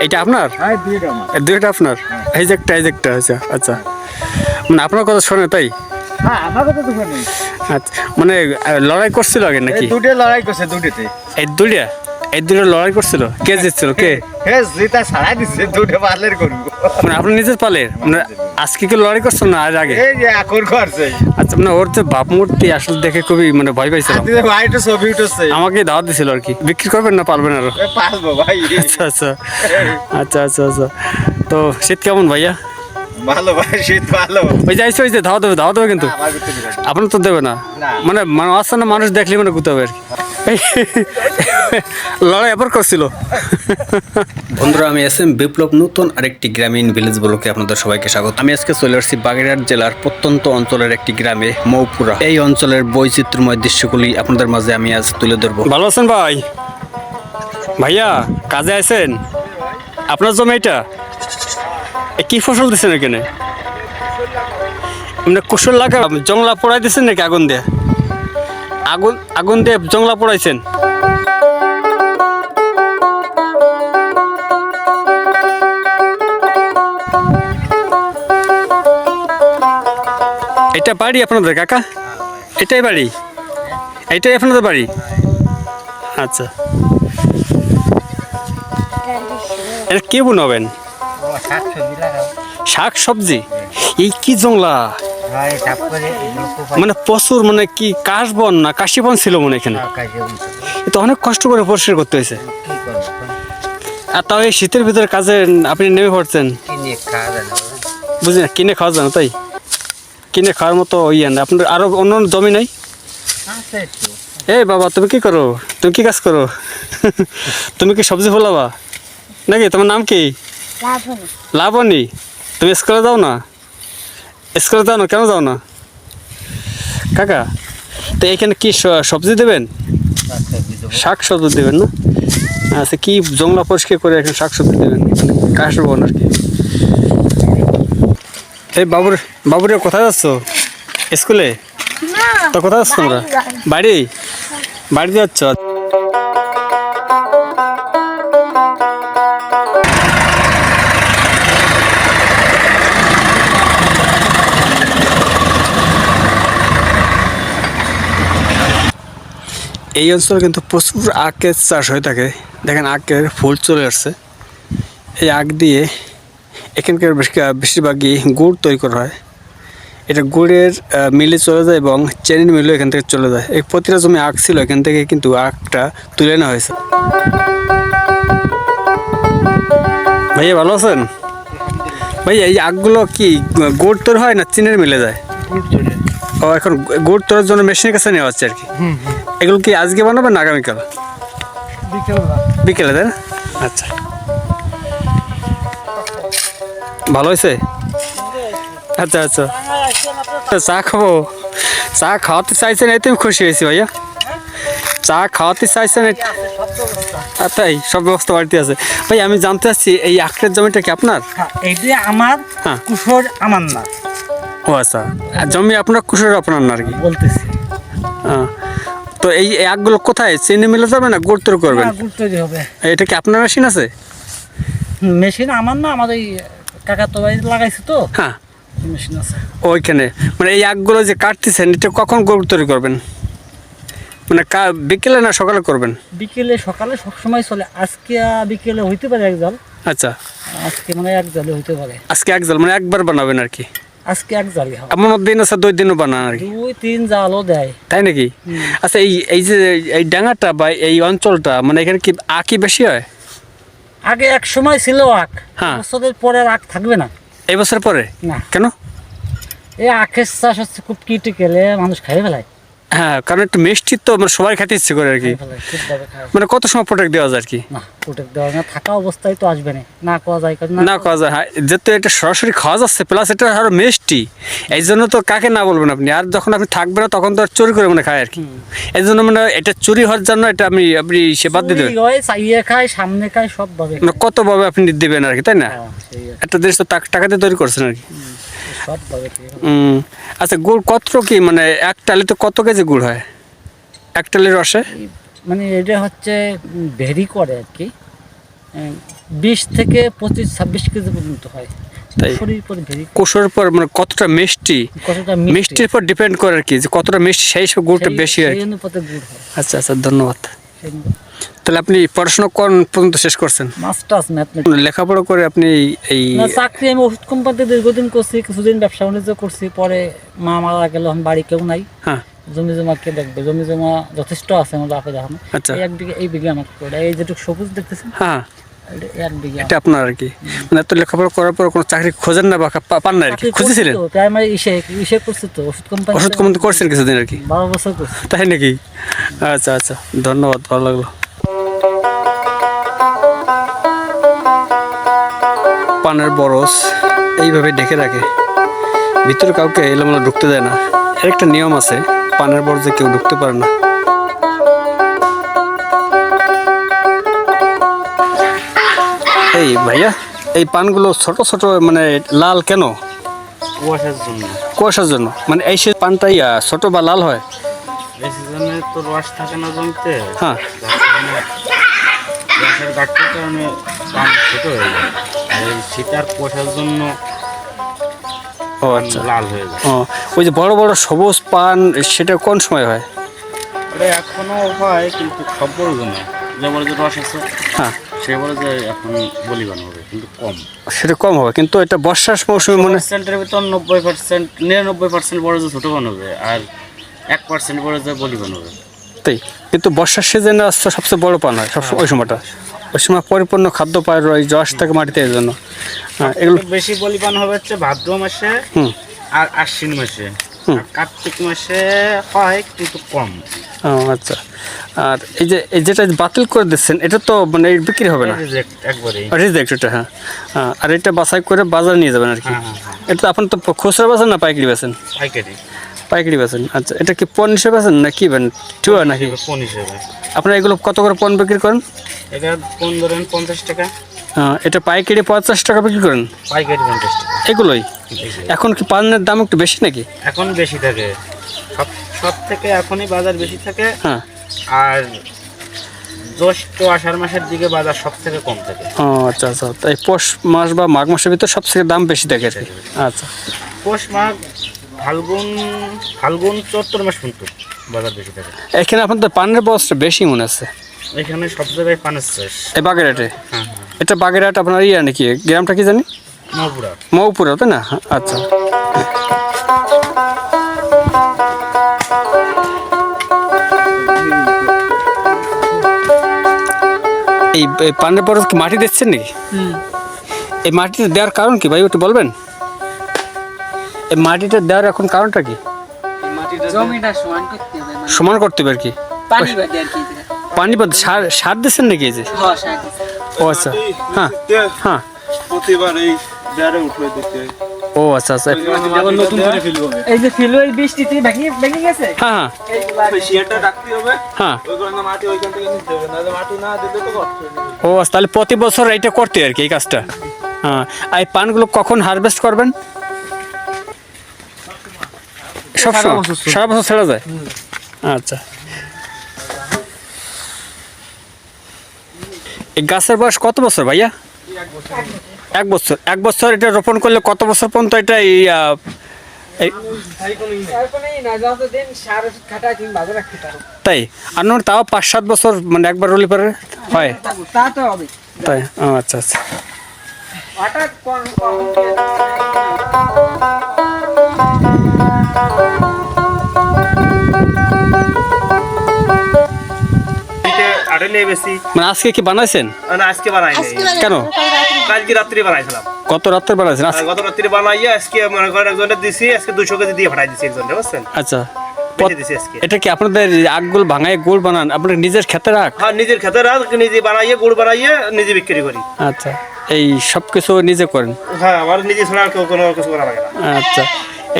এটা আপনার? দুইটা আপনার? এই যে একটা আচ্ছা আচ্ছা, মানে আপনার কথা শোনে তাই? আচ্ছা, মানে লড়াই করছিল আগে নাকি? দুটো লড়াই করছে দুটোতে। এই দুটো লড়াই করছিল, কে জিতছিল কে? জিতা ছাড়া দিচ্ছে দুটো পালের করবো। মানে আপনি নিজের পালের, মানে আজকে কি লড়াই করছিল না আর আগে? এই যে এখন করছে। আচ্ছা, মানে ওর যে বাপ মূর্তি আসলে দেখে খুবই মানে ভয় পাইছিলাম। ভাই একটু ছবি উঠেছে, আমাকে দাওয়াত দিছিল আর কি। বিক্রি করবেন না পারবেন আরো? পারবো ভাই। আচ্ছা আচ্ছা আচ্ছা আচ্ছা আচ্ছা। তো শীত কেমন ভাইয়া? ভালো ভাই, শীত ভালো। ওই যে ওই যে ধাওয়া দেবে কিন্তু আপনার তো দেবে না, মানে আসছে না, মানুষ দেখলে মানে গুতে হবে আর কি। লড়াই এবার করছিল। বন্ধুরা, আমি এস এম বিপ্লব, নতুন আরেকটি গ্রামীণ ভিলেজ ব্লকে আপনাদের সবাইকে স্বাগত। আমি আজকে চলে আসছি বাগেরহাট জেলার প্রত্যন্ত অঞ্চলের একটি গ্রামে, মৌপুরা। এই অঞ্চলের বৈচিত্র্যময় দৃশ্যগুলি আপনাদের মাঝে আমি আজ তুলে ধরবো। ভালো আছেন ভাই? ভাইয়া কাজে আছেন? আপনার জমি এটা? কি ফসল দিচ্ছেন এখানে? মানে কুশল লাগা জংলা পোড়াই দিচ্ছেন নাকি আগুন দিয়ে? আগুন দিয়ে জংলা পোড়াইছেন? এটা বাড়ি আপনাদের কাকা? এটাই বাড়ি? এটাই আপনাদের বাড়ি? আচ্ছা, এটা কে বুনবেন? শাক সবজি? এই কি জংলা, মানে প্রচুর, মানে কি কাশবন না কাশিবন ছিল মনে এখানে? তো অনেক কষ্ট করে পরিষ্কার করতে হয়েছে। আর তাও এই শীতের ভিতরে কাজে আপনি নেমে পড়ছেন? বুঝি না, কিনে খাওয়া যায় না তাই? কিনে খাওয়ার মতো ইয়ে না আপনার? আরো অন্য জমি নাই? এই বাবা, তুমি কি করো? তুমি কি কাজ করো? তুমি কি সবজি ফলাবা নাকি? তোমার নাম কি? লাবণী। তুমি স্কুলে যাও না? স্কুলে যাও না, কেন যাও না কাকা? তো এখানে কি সবজি দেবেন? শাক সবজি দেবেন না? আচ্ছা, কি জংলা পরিষ্কার করে এখানে শাক সবজি দেবেন, কাশবন আর কি। এই বাবুরে কোথায় যাচ্ছ? স্কুলে? তো কোথায় যাচ্ছ তোমরা? বাড়িতে যাচ্ছ? এই অঞ্চলে কিন্তু প্রচুর আখের চাষ হয়ে থাকে। দেখেন আখের ফুল চলে আসছে। এই আখ দিয়ে এখানকার বেশিরভাগই গুড় তৈরি করা হয়। এটা গুড়ের মিলে চলে যায় এবং চেনির মিলও এখান থেকে চলে যায়। এই প্রতিটা জমি আখ ছিল, এখান থেকে কিন্তু আখটা তুলে নেওয়া হয়েছে। ভাইয়া ভালো আছেন? ভাইয়া এই আখগুলো কি গুড় তৈরি হয় না চিনির মিলে যায়? ও, এখন গুড় তৈরির জন্য মেশিনের কাছে নেওয়া হচ্ছে আর কি। এগুলো কি আজকে বানাবেন না আগামীকাল? বিকেলে তাই না? আচ্ছা, ভালো হয়েছে। আচ্ছা আচ্ছা, চা খাবো? চা খাওয়াতে চাইছেন, এতে আমি খুশি হয়েছি ভাইয়া। চা খাওয়াতে চাইছেন, তাই সব ব্যবস্থা বাড়িতে আছে। ভাই আমি জানতে চাচ্ছি, এই আখের জমিটা কি আপনার? এইটা আমার, কুশোর আমার না। ও আচ্ছা, জমি আপনার, কুশোর আপনার না আর কি বলতেছি। তো এই আখগুলো কোথায় চিনি মিলে যাবে না গুড় তৈরি করবেন? গুড় তৈরি হবে। এটা কি আপনার মেশিন আছে? মেশিন আমার না, আমার ওই কাকা তো ভাই লাগাইছে তো। হ্যাঁ, মেশিন আছে ওইখানে। মানে এই আখগুলো যে কাটতেছেন, এটা কখন গুড় তৈরি করবেন? মানে বিকেলে না সকালে করবেন? বিকেলে সকালে সবসময় চলে। আজকে বিকেলে হইতে পারে এক জাল। আচ্ছা, আজকে মানে এক জালে হইতে পারে। আজকে এক জাল, মানে একবার বানাবেন আর কি? আজকে এক জালই হবে। এমন দিন আছে 2 দিনও বানান আর কি? 2-3 জালও দেয়। তাই নাকি? আচ্ছা, এই যে এই ডাঙাটা বা এই অঞ্চলটা, মানে এখানে কি আখই বেশি হয়? আগে এক সময় ছিল আখ, হ্যাঁ। বছরের পরে আর আখ থাকবে না। এই বছর পরে না। কেন? এই আখের চাষ হচ্ছে খুব ক্রিটিক্যালে, মানুষ খাই ফেলায়। হ্যাঁ, কারণ একটু মিষ্টি তো, মানে সবাই খেতে ইচ্ছে করে আর কি। মানে কত সময় প্রোটেক্ট দেওয়া যায় আর কি? না, প্রোটেক্ট দেওয়া না, থাকা অবস্থায় তো আসবে না খাওয়া যায় না খাওয়া যায়। হ্যাঁ, যেহেতু এটা সরাসরি খাওয়া যাচ্ছে, প্লাস এটা আরো মিষ্টি, এই জন্য তো কাকে না বলবেন আপনি। আর যখন আপনি থাকবেন না তখন তো আর চুরি করে মানে খায় আর কি। এই জন্য মানে এটা চুরি হওয়ার জন্য এটা আপনি সে বাদ দিয়ে দেবেন। চাইয়ে খায়, সামনে খায়, সব ভাবে মানে কত ভাবে আপনি দেবেন আর কি, তাই না? একটা দেশ তো টাকা দিয়ে তৈরি করছেন আর কি। সব ভাবে। আচ্ছা, গুড় কত কি, মানে এক টালিতে কত কেজি গুড় হয় এক টালির রসে? মানে এটা হচ্ছে ভেরি করে আর কি। 20 থেকে 25-26 কেজি পর্যন্ত হয়। তাই? শরীর পর ভেরি কোষের পর মানে কতটা মিষ্টি, কতটা মিষ্টির পর ডিপেন্ড করে আর কি, যে কতটা মিষ্টি সেই সব গুড়টা বেশি হয়। সেই অনুপাতে গুড় হয়। আচ্ছা আচ্ছা, ধন্যবাদ। সেই অনুপাতে। তাহলে আপনি পড়াশোনা কোন পর্যন্ত শেষ করছেন? Masters mathematics. লেখাপড়া করে আপনি এই না, চাকরি আমি ওষুধ কোম্পানিতে দীর্ঘদিন করছি, কিছুদিন ব্যবসা বাণিজ্য করছি, পরে মা মারা গেল, এখন বাড়ি কেউ নাই, হ্যাঁ জমি জমা কে দেখবে, জমি জমা যথেষ্ট আছে আমার বাপের এখন। আচ্ছা। এই বিঘা আমাকে করে, এই যেটুকু সবুজ দেখতেছেন হ্যাঁ, এটা 1 বিঘা। এটা আপনার আর কি, মানে এত লেখাপড়া করার পর কোনো চাকরি খোঁজেন না বা পান না আর কি? খুঁজেছিলেন? প্রাইমারি ইসে করছি তো ওষুধ কোম্পানি। ওষুধ কম করছেন কিছুদিন আর কি? 12 বছর করছি। তাই নাকি? আচ্ছা আচ্ছা, ধন্যবাদ, ভালো লাগলো। পানের বরস এইভাবে ডেকে রাখে, ভিতরে কাউকে এলোমেলো ঢুকতে দেয় না। এর একটা নিয়ম আছে, পানের বরজে কেউ ঢুকতে পারে না। এই ভাইয়া, এই পানগুলো ছোট ছোট মানে লাল কেন? কুয়াশার জন্য। কুয়াশার জন্য? মানে এই সে পানটাই ছোট বা লাল হয়? এই সিজনে তো রস থাকে না জমিতে, হ্যাঁ। রসের ঘাটতির কারণে পান ছোট হয়ে যায়, আর এই শীতার কুয়াশার জন্য ও আচ্ছা, লাল হয়ে যায়। ও ওই যে বড় বড় সবুজ পান, সেটা কোন সময় হয়? এটা এখনো হয় কিন্তু সব বড় জন্য, যে বলে যে রস আছে হ্যাঁ, সে বলে যে এখন বলিবান হবে, কিন্তু কম। সেটা কম হবে, কিন্তু এটা বর্ষার মৌসুমে মনে হয়। পার্সেন্টের ভিতর 90%, 99% বড় যে ছোটো বান হবে, আর 1% বড় যে বলিবান হবে। তাই, কিন্তু বর্ষার সিজনে আসছে সবচেয়ে বড় পান হয় সব ওই সময়টা। ওই সময় পরিপূর্ণ খাদ্য পায়, ওই রস থাকে মাটিতে, এই জন্য। হ্যাঁ, এগুলো বেশি বলিবান হবে হচ্ছে ভাদ্র মাসে হুম আর আশ্বিন মাসে, হুম। আর কার্তিক মাসে হয় কিন্তু কম। ও আচ্ছা। আর এই যে যেটা বাতিল করে দিচ্ছেন, এটা তো মানে বিক্রি হবে না? Reject একবারেই। রিজেক্ট এটা, হ্যাঁ। আর এটা বাছাই করে বাজারে নিয়ে যাবেন আর কি? হ্যাঁ, হ্যাঁ, এটা তো আপনার তো খুচরা বেছেন না পাইকারি বেছেন? পাইকারি। পাইকারি বেছেন, আচ্ছা। এটা কি পণ হিসেবে বেছেন না কি বেন টুয়া নাকি? কোন হিসেবে? আপনারা এগুলো কত করে পণ বিক্রি করেন? এটা কোন ধরেন 50 টাকা, এটা পাইকারি 50 টাকা বিক্রি করেন? পাইকারি 50 টাকা। এগুলোই এখন কি পানের দাম একটু বেশি নাকি? এখন বেশি থাকে, সব সব থেকে এখনই বাজার বেশি থাকে। হ্যাঁ। আর জ্যৈষ্ঠ আষাঢ় মাসের দিকে বাজার সব থেকে কম থাকে। ও আচ্ছা আচ্ছা, তাই পৌষ মাস বা মাঘ মাসের ভিতর সবথেকে দাম বেশি থাকে আর কি? আচ্ছা। পৌষ মাঘ ফাল্গুন, ফাল্গুন চৈত্র মাস কিন্তু বাজার বেশি থাকে। এখানে আপনাদের পানের বস্তা বেশি মনে আছে এখানে সব জায়গায় পানের চাষ। এই বাগেরহাটে? হ্যাঁ, এটা বাগেরহাট আপনার ইয়া নাকি, গ্রামটা কি জানি? মহুরা। মৌপুরা, তাই না? আচ্ছা। এই পানের বরজ কি মাটি দিচ্ছেন নাকি? এই মাটিটা দেওয়ার কারণ কি ভাই, একটু বলবেন? এই মাটিটা দেওয়ার এখন কারণটা কি? জমিটা সমান করতে হবে, মানে সমান করতে হবে আর কি? পানি বাদে আর কি যেটা। পানি বাদ সার দিচ্ছেন নাকি এই যে? হ্যাঁ, সার দিছে। ও আচ্ছা, হ্যাঁ হ্যাঁ। প্রতিবার এই বেড়ে উঠবে দেখতে। ও আচ্ছা আচ্ছা, আবার নতুন করে ফেলবো। এই যে ফিলওয়েল বৃষ্টিতে ভেঙে গেছে, হ্যাঁ শিয়াটা রাখতে হবে, হ্যাঁ। ওইগুলো মাটি ওইখান থেকে নিতে হবে, নাহলে মাটি না দিলে তো কষ্ট হবে। ও আচ্ছা, তাহলে প্রতি বছর এইটা করতে আর কি, এই কাজটা? হ্যাঁ। আর এই পানগুলো কখন হারভেস্ট করবেন? সব সময় সারা বছর ছেড়ে যায়? আচ্ছা। এই গাছের বয়স কত বছর ভাইয়া? 1 বছর। 1 বছর এটা রোপণ করলে কত বছর পর্যন্ত এটা তারপরেই না যতদিন সার ওষুধ খাটায় তুমি ভালো রাখতে পারো। তাই? আর নয় তাও 5-7 বছর মানে একবার রোলি পরে হয়? তা তো হবে। তাই? ও আচ্ছা আচ্ছা। হঠাৎ আড়েলে বেশি মানে আজকে কি বানাইছেন? না, আজকে বানাই নাই। কেন? কালকে রাত্রে বানাইছিলাম। গত রাত্রে বানাইছেন? আজকে? গত রাত্রে বানাইয়া আজকে মনে করেন একজনের দিছি, আজকে 200 কেজি দিয়ে পাঠাই দিছি একজনের, বুঝছেন? আচ্ছা। বেঁচে দিছি আজকে। এটা কি আপনাদের আগগুলো ভাঙায় গুড় বানান? আপনার নিজের খেতে রাখ? হ্যাঁ, নিজের খেতে রাখ, নিজে বানাইয়ে গুড় বানাইয়ে নিজে বিক্রি করি। আচ্ছা, এই সব কিছু নিজে করেন? হ্যাঁ, আমার নিজে ছাড়া আর কেউ কোনো কিছু করা লাগে না। আচ্ছা,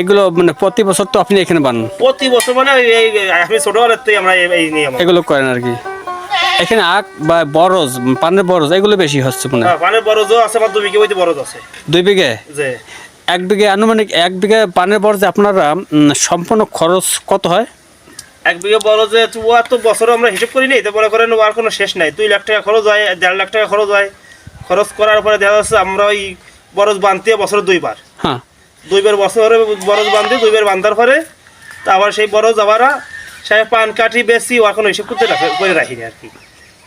এগুলো মানে প্রতি বছর তো আপনি এখানে বানান? প্রতি বছর মানে এই আমি ছোটবেলাতেই আমরা এই নিয়ম এগুলো করেন আর কি? এখানে আখ বা বরজ, পানের বরজ এগুলো বেশি হচ্ছে মনে হয়? পানের বরজও আছে, আমার 2 বিঘে হইতে বরজ আছে। 2 বিঘে? যে 1 বিঘে আনুমানিক 1 বিঘা পানের বরজে আপনারা সম্পূর্ণ খরচ কত হয়? 1 বিঘে বরজে তো বছরে আমরা হিসাব করি নি, তো মনে করেন আর কোনো শেষ নাই। 2 লাখ টাকা খরচ হয়, 1.5 লাখ টাকা খরচ হয়, খরচ করার পরে দেখা যাচ্ছে আমরা ওই বরজ বাঁধতে বছরে 2 বার, হ্যাঁ 2 বার বছরে বরজ বাঁধতে 2 বার বাঁধার পরে তা আবার সেই বরজ আবার সাহেব পান কাঠি বেশি এখন হিসাব করতে করে রাখিনি আর কি।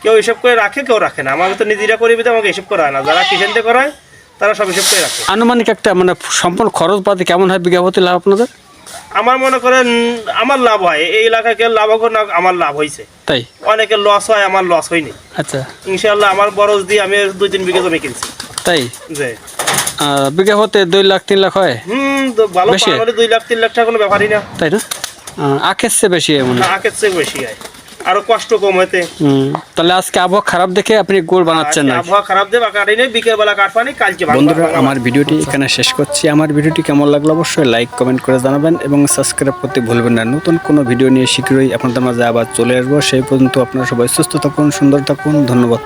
কেউ হিসাব করে রাখে, কেউ রাখে না। আমাকে তো নিজেরা করি বিধে আমাকে হিসাব করা হয় না, যারা কিষেনতে করায় তারা সব হিসাব করে রাখে। আনুমানিক একটা মানে সম্পূর্ণ খরচ পাতি কেমন হয় বিঘা প্রতি লাভ আপনাদের? আমার মনে করেন আমার লাভ হয়, এই এলাকায় কেউ লাভ হোক না, আমার লাভ হয়েছে। তাই? অনেকের লস হয়, আমার লস হয়নি। আচ্ছা, ইনশাল্লাহ আমার বরজ দিয়ে আমি 2-3 বিঘা জমি কিনছি। তাই? যে বিঘা হতে 2 লাখ 3 লাখ হয়? তো ভালো বেশি? পাওয়া হলে 2 লাখ 3 লাখ টাকা কোনো ব্যাপারই না। তাই না? আখের চেয়ে বেশি মনে হয়। আখের চেয়ে বেশি হয়, আরো কষ্ট কম হতে। তাহলে আজকে আবহাওয়া খারাপ দেখে আপনি গুড় বানাচ্ছেন না? আবহাওয়া খারাপ দেবে কাটি নেই, বিকেল বেলা কাটপানি কালকে ভাঙবো। বন্ধুরা, আমার ভিডিওটি এখানে শেষ করছি। আমার ভিডিওটি কেমন লাগলো অবশ্যই লাইক কমেন্ট করে জানাবেন এবং সাবস্ক্রাইব করতে ভুলবেন না। নতুন কোনো ভিডিও নিয়ে শীঘ্রই আপনাদের মাঝে আবার চলে আসবো। সেই পর্যন্ত আপনারা সবাই সুস্থ থাকুন, সুন্দর থাকুন। ধন্যবাদ।